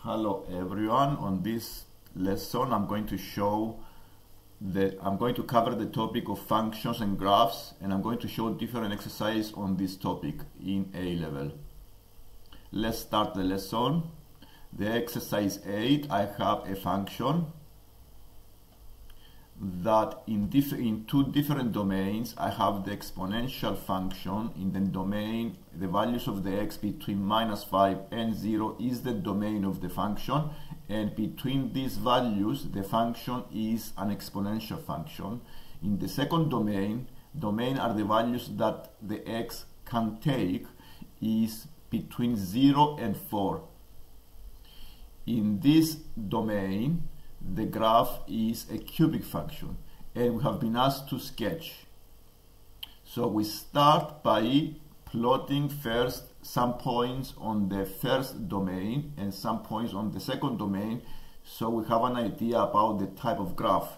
Hello everyone. On this lesson I'm going to cover the topic of functions and graphs, and I'm going to show different exercises on this topic in A level. Let's start the lesson. The exercise 8, I have a function that in two different domains I have the exponential function. In the domain, the values of the x between -5 and 0 is the domain of the function, and between these values the function is an exponential function. In the second domain are the values that the x can take is between 0 and 4. In this domain the graph is a cubic function, and we have been asked to sketch. So we start by plotting first some points on the first domain and some points on the second domain, so we have an idea about the type of graph.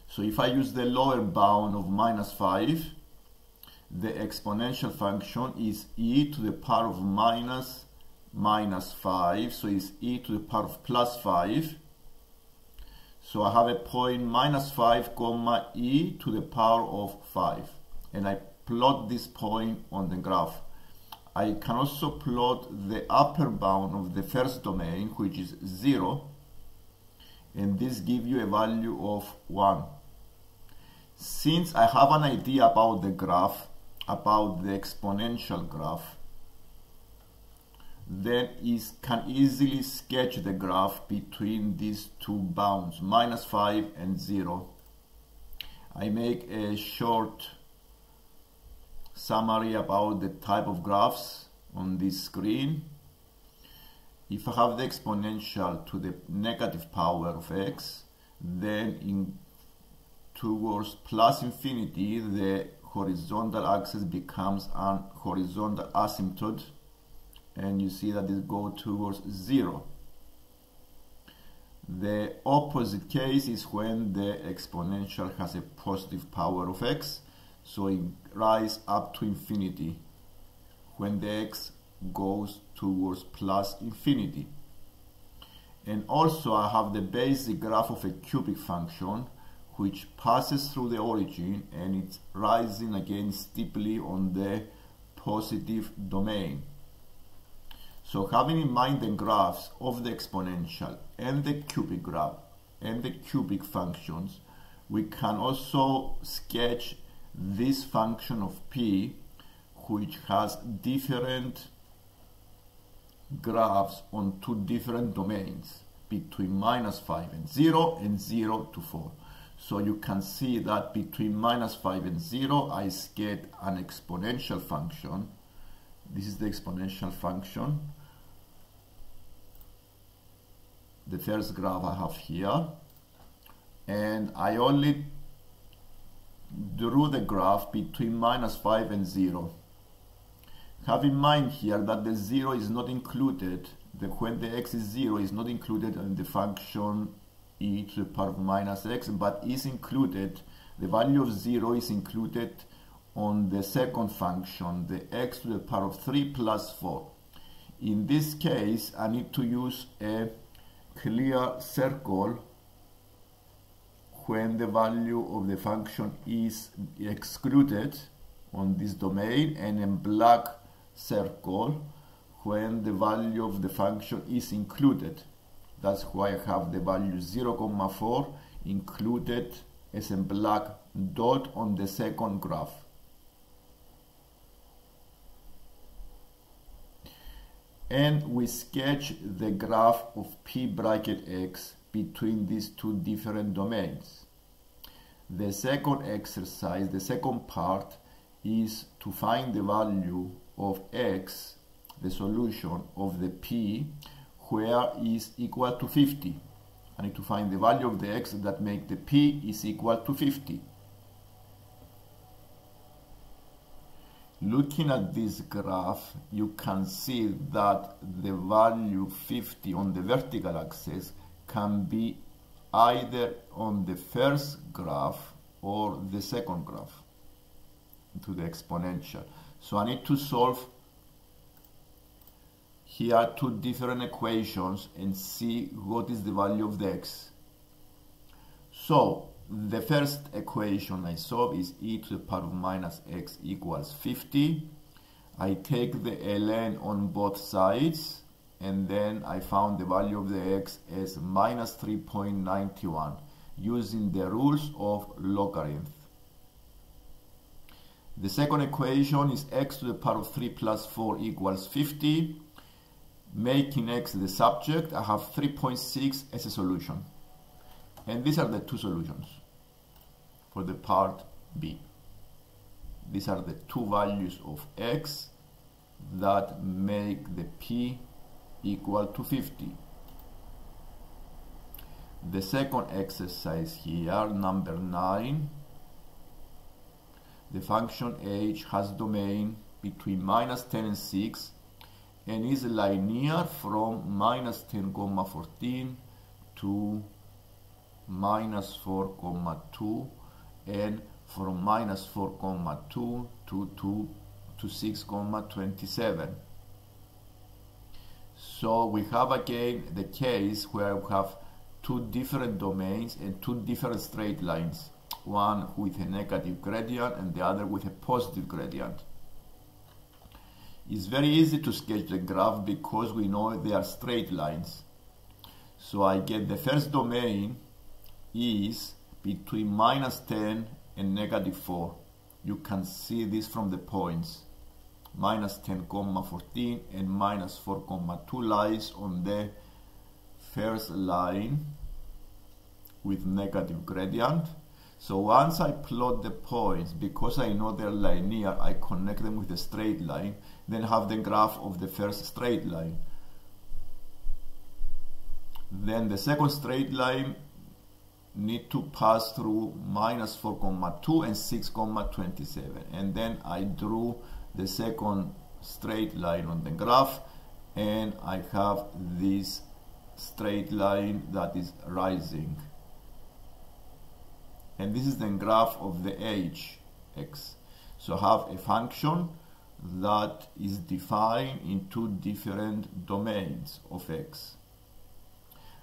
So if I use the lower bound of -5, the exponential function is e to the power of -5, so it's e to the power of +5. So I have a point -5 comma e to the power of 5, and I plot this point on the graph. I can also plot the upper bound of the first domain, which is 0, and this gives you a value of 1. Since I have an idea about the graph, about the exponential graph, then it can easily sketch the graph between these two bounds, -5 and 0. I make a short summary about the type of graphs on this screen. If I have the exponential to the negative power of x, then towards plus infinity the horizontal axis becomes an horizontal asymptote, and you see that it goes towards 0. The opposite case is when the exponential has a positive power of x, so it rises up to infinity when the x goes towards plus infinity. And also I have the basic graph of a cubic function which passes through the origin, and it's rising again steeply on the positive domain. So having in mind the graphs of the exponential and the cubic graph and the cubic functions, we can also sketch this function of p, which has different graphs on two different domains between -5 and 0 and 0 to 4. So you can see that between -5 and 0 I sketch an exponential function. This is the exponential function, the first graph I have here, and I only drew the graph between -5 and 0. Have in mind here that the 0 is not included, when the x is 0 is not included in the function e to the power of -x, but is included, the value of 0 is included on the second function, the x to the power of 3 plus 4. In this case I need to use a clear circle when the value of the function is excluded on this domain, and a black circle when the value of the function is included. That's why I have the value 0,4 included as a black dot on the second graph. And we sketch the graph of p bracket x between these two different domains. The second exercise, the second part, is to find the value of x, the solution of the p, where is equal to 50. I need to find the value of the x that make the p is equal to 50. Looking at this graph, you can see that the value 50 on the vertical axis can be either on the first graph or the second graph to the exponential. So I need to solve here are two different equations and see what is the value of the x. So the first equation I solve is e to the power of minus x equals 50. I take the ln on both sides, and then I found the value of the x as minus 3.91 using the rules of logarithm. The second equation is x to the power of 3 plus 4 equals 50. Making x the subject, I have 3.6 as a solution. And these are the two solutions for the part B. These are the two values of x that make the p equal to 50. The second exercise here, number 9. The function h has domain between minus 10 and 6 and is linear from minus 10,14 to minus 4,2 and from minus 4,2 to 6,27. So we have again the case where we have two different domains and two different straight lines, one with a negative gradient and the other with a positive gradient. It's very easy to sketch the graph because we know they are straight lines. So I get the first domain is between minus 10 and negative 4. You can see this from the points. Minus 10,14 and minus 4,2 lies on the first line with negative gradient. So once I plot the points, because I know they're linear, I connect them with a straight line, then have the graph of the first straight line. Then the second straight line need to pass through minus 4,2 and 6,27. And then I drew the second straight line on the graph, and I have this straight line that is rising. And this is the graph of the h(x). So I have a function that is defined in two different domains of x.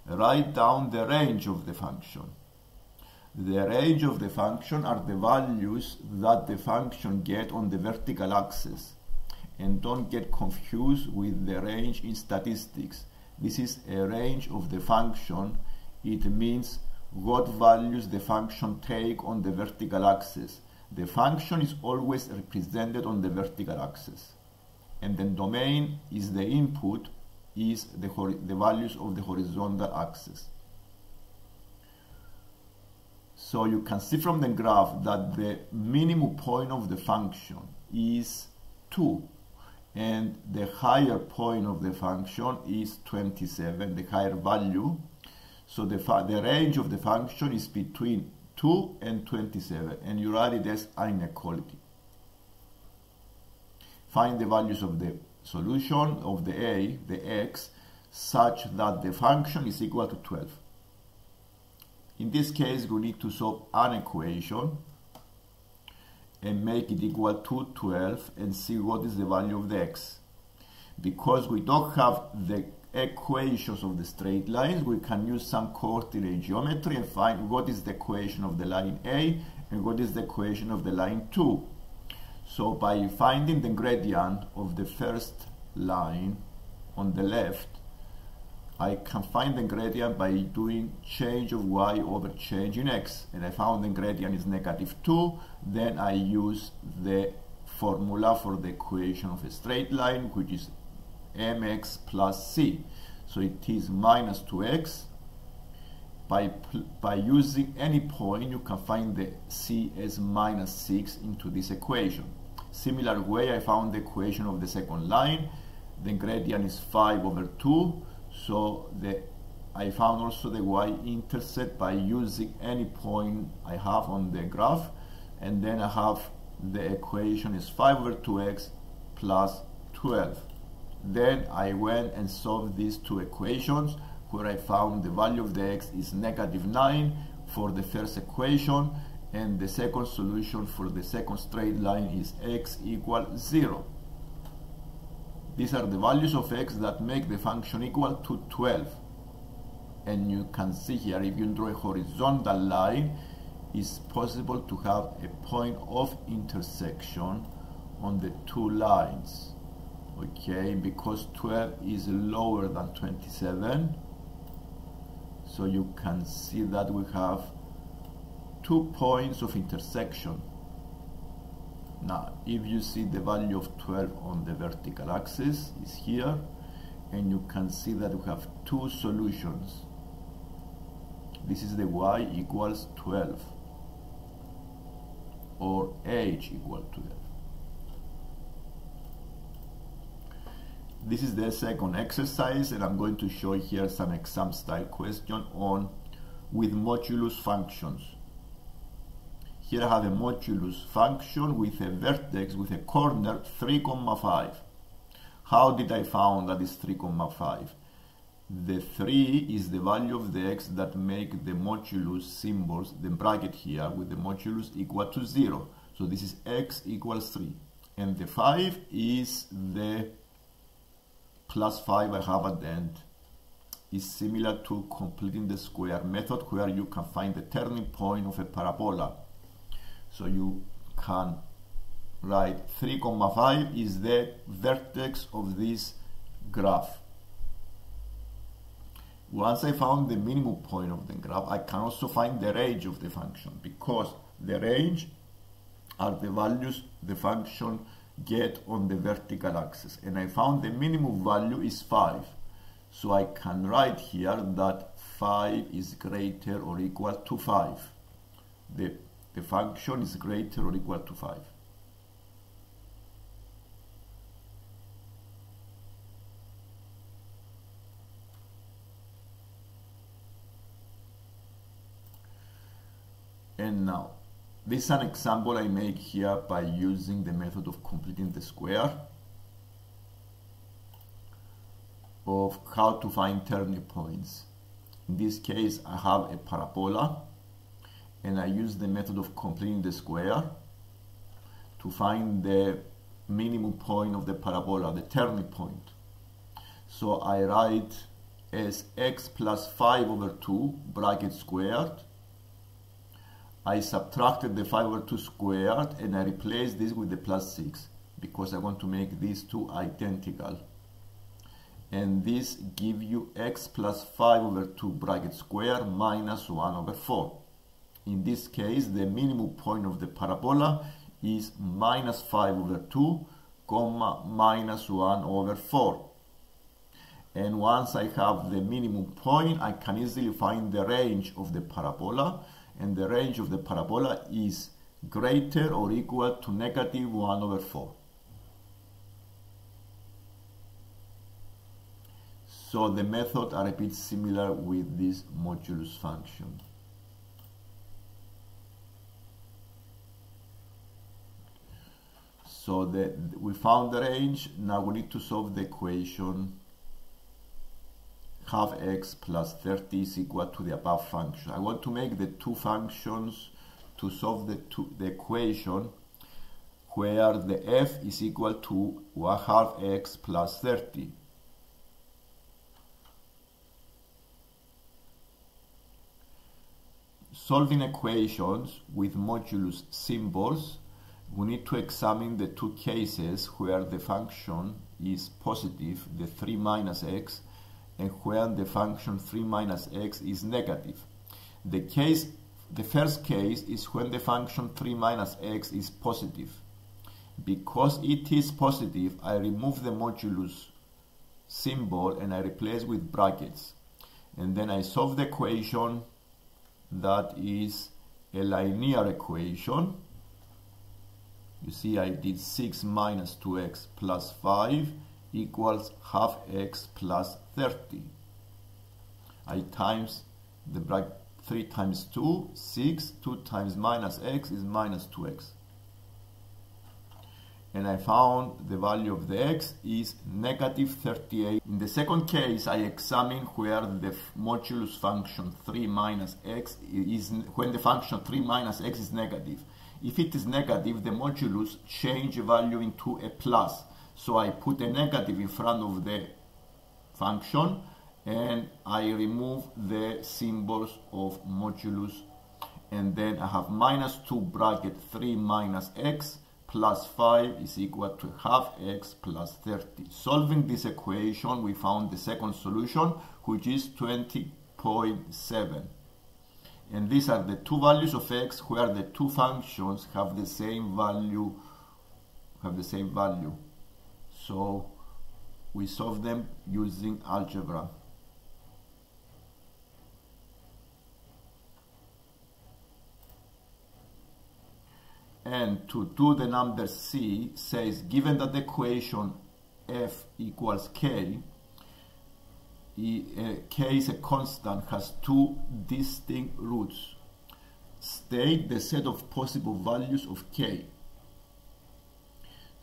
Write down the range of the function. The range of the function are the values that the function get on the vertical axis. And don't get confused with the range in statistics. This is a range of the function. It means what values the function take on the vertical axis. The function is always represented on the vertical axis. And the domain is the input, is the values of the horizontal axis. So you can see from the graph that the minimum point of the function is 2. And the higher point of the function is 27, the higher value. So the range of the function is between 2 and 27, and you write it as inequality. Find the values of the solution of the a, the x, such that the function is equal to 12. In this case, we need to solve an equation and make it equal to 12 and see what is the value of the x. Because we don't have the equations of the straight lines, we can use some coordinate geometry and find what is the equation of the line A and what is the equation of the line 2. So by finding the gradient of the first line on the left, I can find the gradient by doing change of y over change in x, and I found the gradient is negative 2. Then I use the formula for the equation of a straight line, which is mx plus c. So it is minus 2x. By using any point, you can find the c as minus 6 into this equation. Similar way, I found the equation of the second line. The gradient is 5 over 2. So I found also the y-intercept by using any point I have on the graph. And then I have the equation is 5 over 2x plus 12. Then I went and solved these two equations, where I found the value of the x is negative 9 for the first equation, and the second solution for the second straight line is x equals 0. These are the values of x that make the function equal to 12. And you can see here, if you draw a horizontal line, it's possible to have a point of intersection on the two lines. Okay, because 12 is lower than 27, so you can see that we have 2 points of intersection. Now, if you see the value of 12 on the vertical axis is here, and you can see that we have two solutions. This is the y equals 12, or h equal 12. This is the second exercise, and I'm going to show here some exam style question on with modulus functions. Here I have a modulus function with a vertex with a corner 3,5. How did I found that is 3,5? The 3 is the value of the x that make the modulus symbols, the bracket here with the modulus equal to 0. So this is x equals 3. And the 5 is the plus 5 I have at the end. Is similar to completing the square method, where you can find the turning point of a parabola. So you can write 3,5 is the vertex of this graph. Once I found the minimum point of the graph, I can also find the range of the function, because the range are the values the function get on the vertical axis. And I found the minimum value is 5. So I can write here that 5 is greater or equal to 5. The function is greater or equal to 5. And now, this is an example I make here by using the method of completing the square, of how to find turning points. In this case, I have a parabola, and I use the method of completing the square to find the minimum point of the parabola, the turning point. So I write as x plus 5 over 2 bracket squared. I subtracted the 5 over 2 squared, and I replace this with the plus 6 because I want to make these two identical. And this gives you x plus 5 over 2 bracket square minus 1 over 4. In this case, the minimum point of the parabola is minus 5 over 2, comma, minus 1 over 4. And once I have the minimum point, I can easily find the range of the parabola, and the range of the parabola is greater or equal to negative 1 over 4. So the method are a bit similar with this modulus function. So we found the range. Now we need to solve the equation half x plus 30 is equal to the above function. I want to make the two functions to solve the equation where the f is equal to half x plus 30. Solving equations with modulus symbols, we need to examine the two cases where the function is positive, the 3 minus x, and where the function 3 minus x is negative. The first case is when the function 3 minus x is positive. Because it is positive, I remove the modulus symbol and I replace with brackets. And then I solve the equation that is a linear equation. You see, I did 6 minus 2x plus 5 equals half x plus 30. I times the bracket 3 times 2, 6, 2 times minus x is minus 2x. And I found the value of the x is negative 38. In the second case, I examine where the modulus function 3 minus x is, when the function 3 minus x is negative. If it is negative, the modulus change value into a plus. So I put a negative in front of the function and I remove the symbols of modulus, and then I have minus 2 bracket 3 minus x plus 5 is equal to half x plus 30. Solving this equation, we found the second solution, which is 20.7. And these are the two values of x where the two functions have the same value. So we solve them using algebra. And to do the number C, says given that the equation f equals k, k is a constant, has two distinct roots. State the set of possible values of k.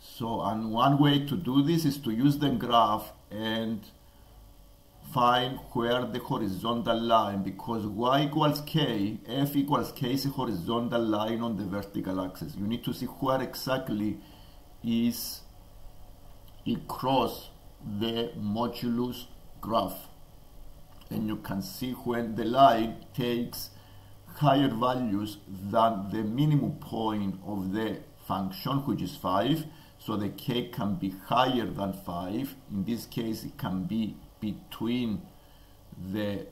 So, and one way to do this is to use the graph and find where the horizontal line, because y equals k, f equals k is a horizontal line on the vertical axis. You need to see where exactly is it cross the modulus graph. And you can see when the line takes higher values than the minimum point of the function, which is 5. So the k can be higher than 5. In this case, it can be between the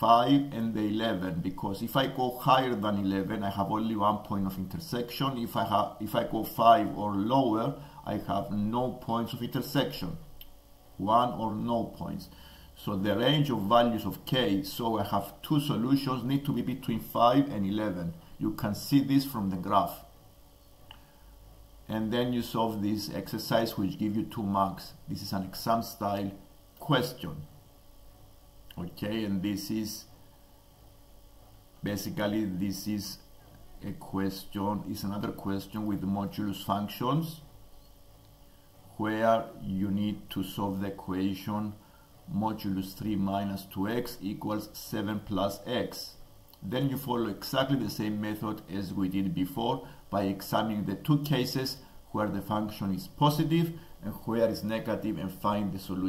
5 and the 11, because if I go higher than 11, I have only one point of intersection. If I go 5 or lower, I have no points of intersection, one or no points. So the range of values of k, so I have two solutions, need to be between 5 and 11. You can see this from the graph. And then you solve this exercise, which gives you 2 marks. This is an exam style question. Okay, and this is basically, this is a question, is another question with modulus functions, where you need to solve the equation modulus 3 minus 2x equals 7 plus x. Then you follow exactly the same method as we did before by examining the two cases where the function is positive and where is negative, and find the solution.